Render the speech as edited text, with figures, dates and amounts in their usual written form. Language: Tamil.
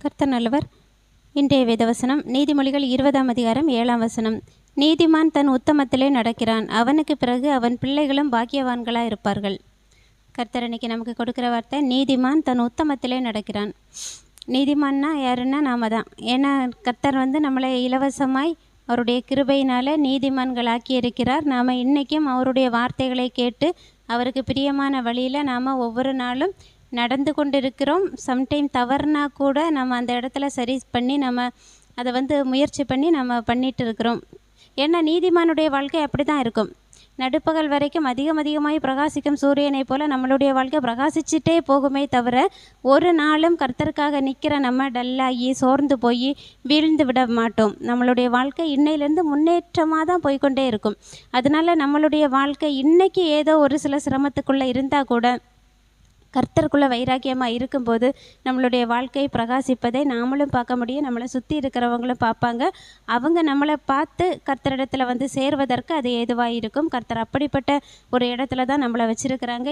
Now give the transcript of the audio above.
கர்த்தர் நல்லவர். இன்றைய வேதவசனம் நீதிமொழிகள் 20ஆம் அதிகாரம் 7ஆம் வசனம். நீதிமான் தன் உத்தமத்திலே நடக்கிறான், அவனுக்கு பிறகு அவன் பிள்ளைகளும் பாக்கியவான்களாக இருப்பார்கள். கர்த்தர் இன்னைக்கு நமக்கு கொடுக்குற வார்த்தை, நீதிமான் தன் உத்தமத்திலே நடக்கிறான். நீதிமான்னா யாருன்னா நாம தான். ஏன்னா கர்த்தர் நம்மளை இலவசமாய் அவருடைய கிருபையினால் நீதிமான்களாக்கி இருக்கிறார். நாம் இன்றைக்கும் அவருடைய வார்த்தைகளை கேட்டு அவருக்கு பிரியமான வழியில் நாம் ஒவ்வொரு நாளும் நடந்து கொண்டிருக்கிறோம். சம்டைம் தவறுனா கூட நம்ம அந்த இடத்துல சரி பண்ணி நம்ம அதை முயற்சி பண்ணி நம்ம பண்ணிகிட்டு இருக்கிறோம். ஏன்னா நீதிமானுடைய வாழ்க்கை அப்படி தான் இருக்கும். நடுப்பகல் வரைக்கும் அதிகமாய் பிரகாசிக்கும் சூரியனை போல் நம்மளுடைய வாழ்க்கை பிரகாசிச்சுட்டே போகுமே தவிர ஒரு நாளும் கர்த்தருக்காக நிற்கிற நம்ம டல்லாகி சோர்ந்து போய் வீழ்ந்து விட மாட்டோம். நம்மளுடைய வாழ்க்கை இன்னையிலேருந்து முன்னேற்றமாக தான் போய்கொண்டே இருக்கும். அதனால நம்மளுடைய வாழ்க்கை இன்றைக்கி ஏதோ ஒரு சில சிரமத்துக்குள்ளே இருந்தால் கூட கர்த்தருக்குள்ளே வைராக்கியமாக இருக்கும்போது நம்மளுடைய வாழ்க்கை பிரகாசிப்பதை நாமளும் பார்க்க முடியும், நம்மளை சுற்றி இருக்கிறவங்களும் பார்ப்பாங்க. அவங்க நம்மளை பார்த்து கர்த்தரிடத்தில் சேர்வதற்கு அது ஏதுவாக இருக்கும். கர்த்தர் அப்படிப்பட்ட ஒரு இடத்துல தான் நம்மளை வச்சுருக்கிறாங்க.